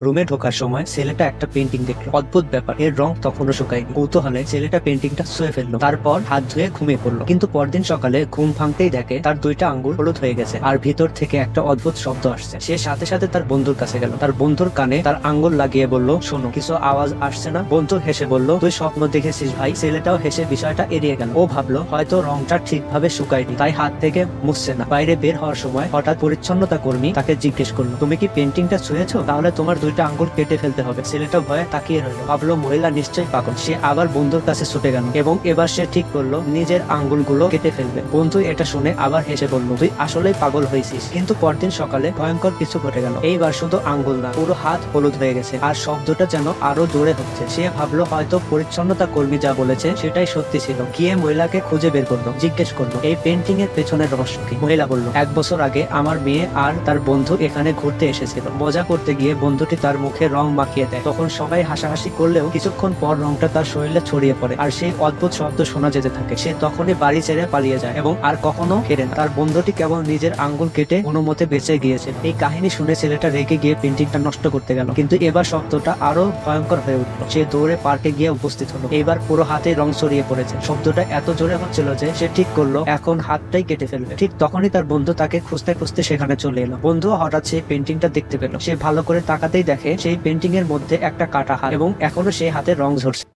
রুমে ঢোকার সময় ছেলেটা একটা পেন্টিং দেখলো। অদ্ভুত ব্যাপার, এর রং তখনও শুকায়নি। কৌতূহলে ছেলেটা পেন্টিংটা ছুঁয়ে ফেললো, তারপর হাত ধুয়ে ঘুমিয়ে পড়লো। কিন্তু পরদিন সকালে ঘুম ভাঙতেই দেখে তার দুইটা আঙ্গুল হলুদ হয়ে গেছে আর ভিতর থেকে একটা অদ্ভুত শব্দ আসছে। সে সাথে সাথে তার বন্ধুর কাছে গেল, তার বন্ধুর কানে তার আঙ্গুল লাগিয়ে বলল, শোনো, কিছু আওয়াজ আসছে না? বন্ধু হেসে বলল, তুই স্বপ্ন দেখেছিস ভাই। ছেলেটাও হেসে বিষয়টা এড়িয়ে গেল। ও ভাবলো হয়তো রংটা ঠিকভাবে শুকায়নি, তাই হাত থেকে মুছছে না। বাইরে বের হওয়ার সময় হঠাৎ পরিচ্ছন্নতা কর্মী তাকে জিজ্ঞেস করলো, তুমি কি পেন্টিংটা ছুঁয়েছো? তাহলে তোমার দুইটা আঙ্গুল কেটে ফেলতে হবে। ছেলেটা ভয়ে তাকিয়ে রইল, ভাবলো মহিলা নিশ্চয়ই পাগল। সে আবার বন্ধুর কাছে ছুটে গেল এবং এবার সে ঠিক করলো নিজের আঙ্গুলগুলো কেটে ফেলবে। বন্ধু এটা শুনে আবার হেসে বলল, তুই আসলেই পাগল হয়েছিস। কিন্তু পরদিন সকালে ভয়ঙ্কর কিছু ঘটে গেল। এইবার শুধু আঙ্গুল না, পুরো হাত হলুদ হয়ে গেছে আর শব্দটা যেন আরো জোরে হচ্ছে। সে ভাবলো হয়তো পরিচ্ছন্নতা কর্মী যা বলেছে সেটাই সত্যি ছিল। গিয়ে মহিলাকে খুঁজে বের করলো, জিজ্ঞেস করলো, এই পেন্টিং এর পেছনের রহস্য কি? মহিলা বলল, 1 বছর আগে আমার মেয়ে আর তার বন্ধু এখানে ঘুরতে এসেছিল। মজা করতে গিয়ে বন্ধুটি তার মুখে রং মাখিয়ে দেয়। তখন সবাই হাসাহাসি করলেও কিছুক্ষণ পর রংটা তার শরীরে ছড়িয়ে পড়ে আর সেই অদ্ভুত শব্দ শোনা যেতে থাকে। সে তখনই বাড়ি ছেড়ে পালিয়ে যায় এবং আর কখনো ফেরে না। তার বন্ধুটি কেবল নিজের আঙ্গুল কেটে কোনো মতে বেঁচে গিয়েছে। এই কাহিনী শুনে ছেলেটা রেগে গিয়ে পেন্টিংটা নষ্ট করতে গেল, কিন্তু এবার শব্দটা আরো ভয়ঙ্কর হয়ে উঠলো। সে দৌড়ে পার্কে গিয়ে উপস্থিত হলো। এইবার পুরো হাতে রং ছড়িয়ে পড়েছে। শব্দটা এত জোরে হচ্ছিল যে সে ঠিক করলো এখন হাতটাই কেটে ফেলবে। ঠিক তখনই তার বন্ধু তাকে খুঁজতে খুঁজতে সেখানে চলে এলো। বন্ধু হঠাৎ সেই পেন্টিংটা দেখতে পেল। সে ভালো করে তাকাতেই দেখে সেই পেন্টিং এর মধ্যে একটা কাটা হাত এবং এখনো সেই হাতে রং ঝরছে।